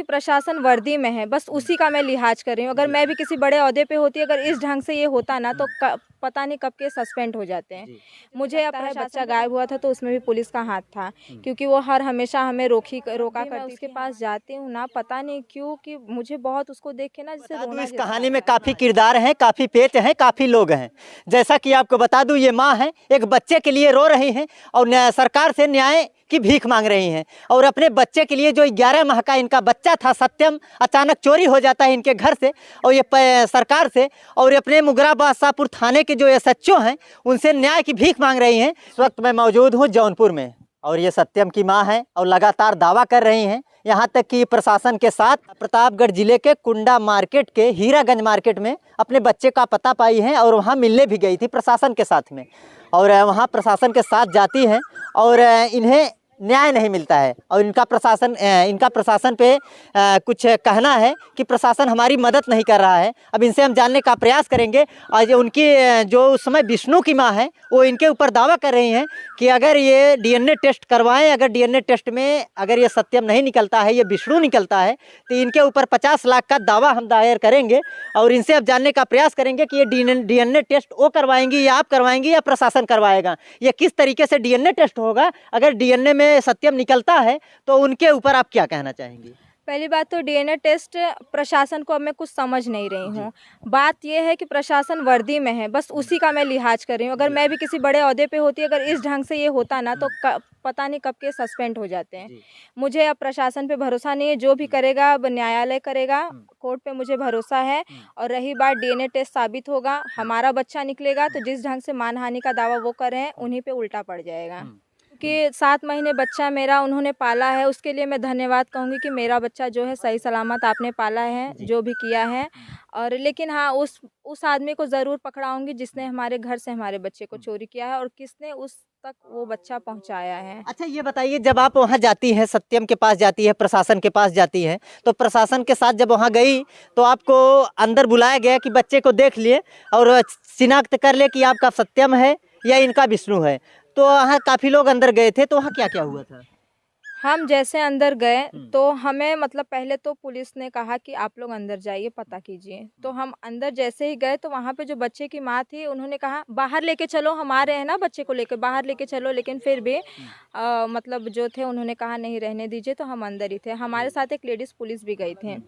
कि प्रशासन वर्दी में है, बस उसी का मैं लिहाज कर रही हूँ। अगर मैं भी किसी बड़े ओहदे पे होती, अगर इस ढंग से ये होता ना तो पता नहीं कब के सस्पेंड हो जाते हैं। मुझे लगता है बच्चा गायब हुआ था तो उसमें भी पुलिस का हाथ था, क्योंकि वो हर हमेशा हमें रोका करती थी। उसके पास जाती हूँ ना, पता नहीं क्यों कि मुझे बहुत उसको देख के ना जैसे रोना इस कहानी में काफ़ी किरदार हैं, काफ़ी पेच हैं, काफ़ी लोग हैं। जैसा कि आपको बता दूं, ये माँ है, एक बच्चे के लिए रो रही हैं और सरकार से न्याय की भीख मांग रही हैं। और अपने बच्चे के लिए, जो 11 माह का इनका बच्चा था सत्यम, अचानक चोरी हो जाता है इनके घर से और ये सरकार से और अपने मुगरा बादशाहपुर थाने के जो SHO हैं उनसे न्याय की भीख मांग रही हैं। इस वक्त मैं मौजूद हूँ जौनपुर में और ये सत्यम की माँ है और लगातार दावा कर रही हैं, यहाँ तक कि प्रशासन के साथ प्रतापगढ़ जिले के कुंडा मार्केट के हीरागंज मार्केट में अपने बच्चे का पता पाई हैं और वहाँ मिलने भी गई थी प्रशासन के साथ में। और वहाँ प्रशासन के साथ जाती हैं और इन्हें न्याय नहीं मिलता है और इनका प्रशासन पे कुछ कहना है कि प्रशासन हमारी मदद नहीं कर रहा है। अब इनसे हम जानने का प्रयास करेंगे। आज उनकी जो उस समय विष्णु की माँ है वो इनके ऊपर दावा कर रही हैं कि अगर ये DNA टेस्ट करवाएं, अगर DNA टेस्ट में अगर ये सत्यम नहीं निकलता है, ये विष्णु निकलता है, तो इनके ऊपर 50 लाख का दावा हम दायर करेंगे। और इनसे अब जानने का प्रयास करेंगे कि ये DNA टेस्ट वो करवाएंगी या आप करवाएंगी या प्रशासन करवाएगा, ये किस तरीके से DNA टेस्ट होगा। अगर DNA में सत्यम निकलता है तो उनके ऊपर आप क्या कहना चाहेंगी? पहली बात तो DNA टेस्ट प्रशासन को अब मैं कुछ समझ नहीं रही हूँ। बात यह है कि प्रशासन वर्दी में है, बस उसी का मैं लिहाज कर रही हूँ। अगर मैं भी किसी बड़े ओहदे पे होती, अगर इस ढंग से ये होता ना तो पता नहीं कब के सस्पेंड हो जाते हैं। मुझे अब प्रशासन पे भरोसा नहीं है, जो भी करेगा अब न्यायालय करेगा, कोर्ट पे मुझे भरोसा है। और रही बात DNA टेस्ट साबित होगा, हमारा बच्चा निकलेगा तो जिस ढंग से मानहानि का दावा वो कर रहे हैं उन्हीं पे उल्टा पड़ जाएगा। कि 7 महीने बच्चा मेरा उन्होंने पाला है, उसके लिए मैं धन्यवाद कहूँगी कि मेरा बच्चा जो है सही सलामत आपने पाला है, जो भी किया है। और लेकिन हाँ, उस आदमी को ज़रूर पकड़ाऊँगी जिसने हमारे घर से हमारे बच्चे को चोरी किया है और किसने उस तक वो बच्चा पहुंचाया है। अच्छा, ये बताइए, जब आप वहाँ जाती हैं, सत्यम के पास जाती है, प्रशासन के पास जाती हैं, तो प्रशासन के साथ जब वहाँ गई तो आपको अंदर बुलाया गया कि बच्चे को देख लिए और शिनाख्त कर ले कि आपका सत्यम है या इनका विष्णु है। तो वहाँ काफ़ी लोग अंदर गए थे, तो वहाँ क्या क्या हुआ था? हम जैसे अंदर गए तो हमें मतलब पहले तो पुलिस ने कहा कि आप लोग अंदर जाइए, पता कीजिए। तो हम अंदर जैसे ही गए तो वहाँ पे जो बच्चे की माँ थी उन्होंने कहा बाहर लेके चलो, हम आ रहे हैं ना बच्चे को लेकर, बाहर लेके चलो। लेकिन फिर भी मतलब जो थे उन्होंने कहा नहीं, रहने दीजिए। तो हम अंदर ही थे, हमारे साथ एक लेडीज़ पुलिस भी गई थी।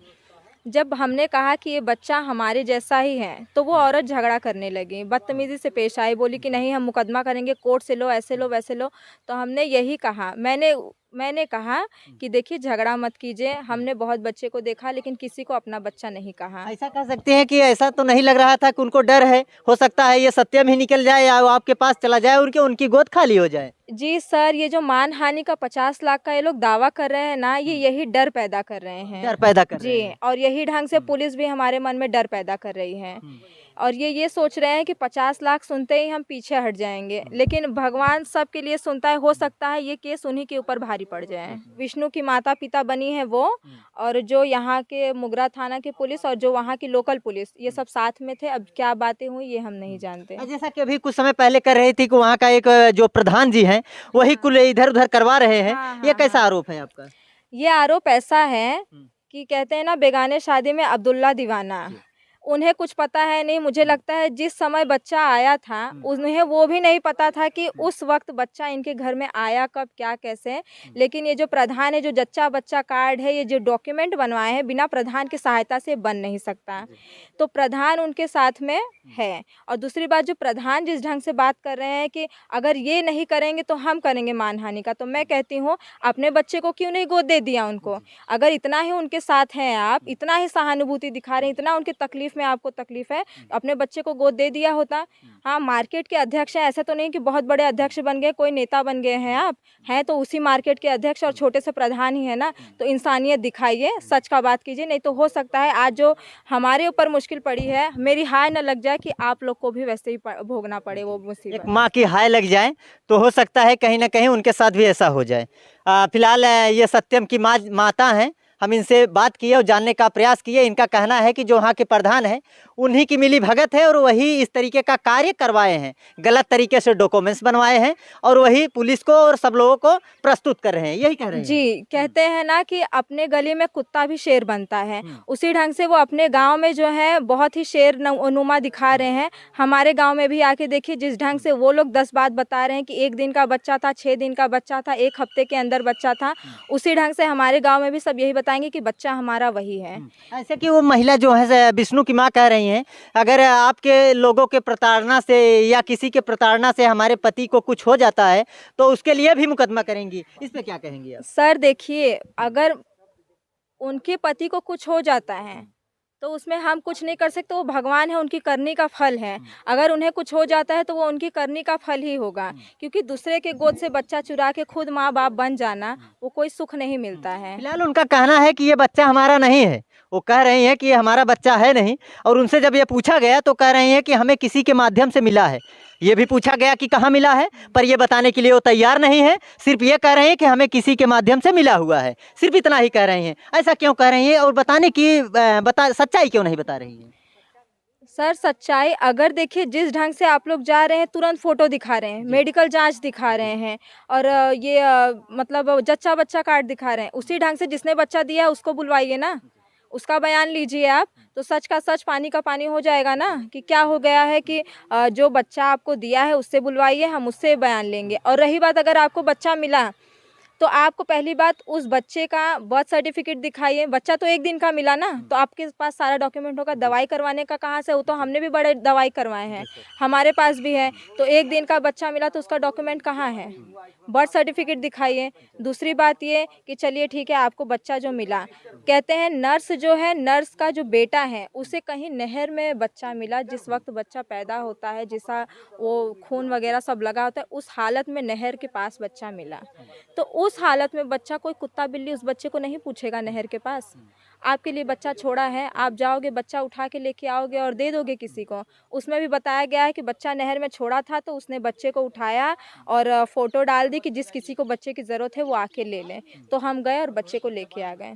जब हमने कहा कि ये बच्चा हमारे जैसा ही है तो वो औरत झगड़ा करने लगी, बदतमीज़ी से पेश आई, बोली कि नहीं हम मुकदमा करेंगे, कोर्ट से लो, ऐसे लो वैसे लो। तो हमने यही कहा, मैंने कहा कि देखिए झगड़ा मत कीजिए, हमने बहुत बच्चे को देखा लेकिन किसी को अपना बच्चा नहीं कहा। ऐसा कह सकते हैं कि ऐसा तो नहीं लग रहा था कि उनको डर है, हो सकता है ये सत्यम ही निकल जाए या वो आपके पास चला जाए, उनकी गोद खाली हो जाए। जी सर, ये जो मानहानि का 50 लाख का ये लोग दावा कर रहे हैं ना, ये यही डर पैदा कर रहे हैं। डर पैदा कर रहे जी, हैं। और यही ढंग से पुलिस भी हमारे मन में डर पैदा कर रही है। और ये सोच रहे हैं कि 50 लाख सुनते ही हम पीछे हट जाएंगे, लेकिन भगवान सबके लिए सुनता है। हो सकता है ये केस उन्हीं के ऊपर भारी पड़ जाए। विष्णु की माता पिता बनी है वो, और जो यहाँ के मुगरा थाना की पुलिस और जो वहाँ की लोकल पुलिस, ये सब साथ में थे। अब क्या बातें हुई ये हम नहीं जानते। जैसा कि अभी कुछ समय पहले कर रही थी कि वहाँ का एक जो प्रधान जी हैं वही कुल इधर उधर करवा रहे हैं। ये कैसा आरोप है आपका? ये आरोप ऐसा है कि कहते हैं ना, बेगाने शादी में अब्दुल्ला दीवाना, उन्हें कुछ पता है नहीं। मुझे लगता है जिस समय बच्चा आया था उन्हें वो भी नहीं पता था कि उस वक्त बच्चा इनके घर में आया कब, क्या, कैसे। लेकिन ये जो प्रधान है, जो जच्चा बच्चा कार्ड है, ये जो डॉक्यूमेंट बनवाए हैं, बिना प्रधान की सहायता से बन नहीं सकता। तो प्रधान उनके साथ में है। और दूसरी बात, जो प्रधान जिस ढंग से बात कर रहे हैं कि अगर ये नहीं करेंगे तो हम करेंगे मानहानि का, तो मैं कहती हूँ अपने बच्चे को क्यों नहीं गोद दे दिया उनको? अगर इतना ही उनके साथ हैं आप, इतना ही सहानुभूति दिखा रहे हैं, इतना उनकी तकलीफ में आपको तकलीफ है, अपने बच्चे को गोद दे दिया होता। हाँ, मार्केट के अध्यक्ष हैं, ऐसा तो नहीं कि बहुत बड़े अध्यक्ष बन गए, कोई नेता बन गए हैं आप, हैं तो उसी मार्केट के अध्यक्ष और छोटे से प्रधान ही है ना। तो इंसानियत दिखाइए, सच का बात कीजिए, नहीं तो हो सकता है आज जो हमारे ऊपर मुश्किल पड़ी है, मेरी हाय न लग जाए कि आप लोग को भी वैसे ही भोगना पड़े वो मुसीबत। एक माँ की हाय लग जाए तो हो सकता है कहीं ना कहीं उनके साथ भी ऐसा हो जाए। फिलहाल ये सत्यम की माता हैं, हम इनसे बात किए और जानने का प्रयास किए। इनका कहना है कि जो वहाँ के प्रधान हैं उन्हीं की मिली भगत है और वही इस तरीके का कार्य करवाए हैं, गलत तरीके से डॉक्यूमेंट्स बनवाए हैं और वही पुलिस को और सब लोगों को प्रस्तुत कर रहे हैं। यही कह रहे हैं जी, कहते हैं ना कि अपने गली में कुत्ता भी शेर बनता है, उसी ढंग से वो अपने गांव में जो है बहुत ही शेर नुमा दिखा रहे हैं। हमारे गांव में भी आके देखिए, जिस ढंग से वो लोग 10 बात बता रहे हैं कि 1 दिन का बच्चा था, 6 दिन का बच्चा था, 1 हफ्ते के अंदर बच्चा था, उसी ढंग से हमारे गांव में भी सब यही बताएंगे कि बच्चा हमारा वही है। ऐसे कि वो महिला जो है विष्णु की माँ कह रही हैं, अगर आपके लोगों के प्रताड़ना से या किसी के प्रताड़ना से हमारे पति को कुछ हो जाता है तो उसके लिए भी मुकदमा करेंगी, इस पे क्या कहेंगी आप? सर देखिए, अगर उनके पति को कुछ हो जाता है तो उसमें हम कुछ नहीं कर सकते, वो भगवान है, उनकी करनी का फल है। अगर उन्हें कुछ हो जाता है तो वो उनकी करनी का फल ही होगा, क्योंकि दूसरे के गोद से बच्चा चुरा के खुद माँ बाप बन जाना, वो कोई सुख नहीं मिलता है। फिलहाल उनका कहना है कि ये बच्चा हमारा नहीं है, वो कह रही हैं कि ये हमारा बच्चा है नहीं। और उनसे जब ये पूछा गया तो कह रही हैं कि हमें किसी के माध्यम से मिला है। ये भी पूछा गया कि कहाँ मिला है, पर ये बताने के लिए वो तैयार नहीं है। सिर्फ ये कह रहे हैं कि हमें किसी के माध्यम से मिला हुआ है, सिर्फ इतना ही कह रही हैं। ऐसा क्यों कह रही हैं और बताने की सच्चाई क्यों नहीं बता रही हैं? सर सच्चाई अगर देखिए, जिस ढंग से आप लोग जा रहे हैं तुरंत फोटो दिखा रहे हैं, मेडिकल जांच दिखा रहे हैं और मतलब जच्चा बच्चा कार्ड दिखा रहे हैं, उसी ढंग से जिसने बच्चा दिया है उसको बुलवाइए ना, उसका बयान लीजिए आप, तो सच का सच पानी का पानी हो जाएगा ना कि क्या हो गया है। कि जो बच्चा आपको दिया है उससे बुलवाइए, हम उससे बयान लेंगे। और रही बात, अगर आपको बच्चा मिला तो आपको पहली बात उस बच्चे का बर्थ सर्टिफिकेट दिखाइए। बच्चा तो 1 दिन का मिला ना, तो आपके पास सारा डॉक्यूमेंट होगा। दवाई करवाने का कहाँ से हो, तो हमने भी बड़े दवाई करवाए हैं, हमारे पास भी है। तो 1 दिन का बच्चा मिला तो उसका डॉक्यूमेंट कहाँ है, बर्थ सर्टिफिकेट दिखाइए। दूसरी बात ये कि चलिए ठीक है, आपको बच्चा जो मिला, कहते हैं नर्स जो है, नर्स का जो बेटा है उसे कहीं नहर में बच्चा मिला, जिस वक्त बच्चा पैदा होता है, जिसका वो खून वगैरह सब लगा होता है, उस हालत में नहर के पास बच्चा मिला। तो उस हालत में बच्चा, कोई कुत्ता बिल्ली उस बच्चे को नहीं पूछेगा नहर के पास, आपके लिए बच्चा छोड़ा है, आप जाओगे बच्चा उठा के लेके आओगे और दे दोगे किसी को। उसमें भी बताया गया है कि बच्चा नहर में छोड़ा था तो उसने बच्चे को उठाया और फोटो डाल दी कि जिस किसी को बच्चे की ज़रूरत है वो आके ले लें। तो हम गए और बच्चे को लेके आ गए।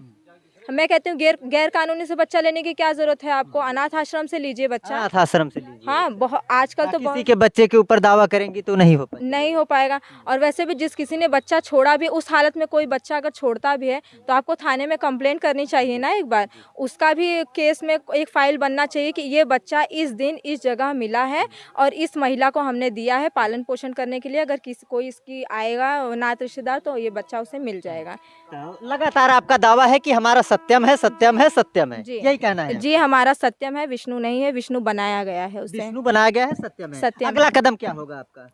मैं कहती हूँ गैर कानूनी से बच्चा लेने की क्या जरूरत है आपको, अनाथ आश्रम से लीजिए बच्चा। अनाथ आश्रम से लीजिए। हाँ, बहुत आजकल तो किसी के बच्चे के ऊपर दावा करेंगी तो नहीं हो पाएगा। नहीं हो पाएगा। और वैसे भी जिस किसी ने बच्चा छोड़ा भी, उस हालत में कोई बच्चा अगर छोड़ता भी है तो आपको थाने में कंप्लेंट करनी चाहिए ना एक बार। उसका भी केस में एक फाइल बनना चाहिए कि ये बच्चा इस दिन इस जगह मिला है और इस महिला को हमने दिया है पालन पोषण करने के लिए। अगर कोई इसकी आएगा नात रिश्तेदार तो ये बच्चा उसे मिल जाएगा। तो लगातार आपका दावा है कि हमारा सत्यम है, सत्यम है, सत्यम है, यही कहना है? जी, हमारा सत्यम है, विष्णु नहीं है, विष्णु बनाया गया है उसे। विष्णु बनाया गया है, सत्यम है। सत्यम। अगला कदम क्या होगा आपका?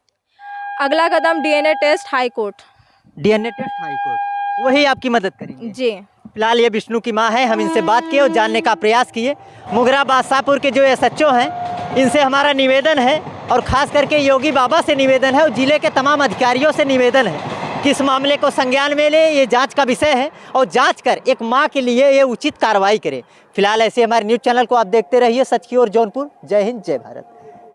अगला कदम DNA test high court. DNA test high court, वही आपकी मदद करेंगे? जी। फिलहाल ये विष्णु की माँ है, हम इनसे बात किए और जानने का प्रयास किए। मुगरा बादशाहपुर के जो एसएचओ हैं, इनसे हमारा निवेदन है और ख़ास करके योगी बाबा से निवेदन है और ज़िले के तमाम अधिकारियों से निवेदन है कि इस मामले को संज्ञान में ले। ये जांच का विषय है और जांच कर एक माँ के लिए ये उचित कार्रवाई करे। फिलहाल ऐसे हमारे न्यूज़ चैनल को आप देखते रहिए, सच की ओर जौनपुर। जय हिंद, जय भारत।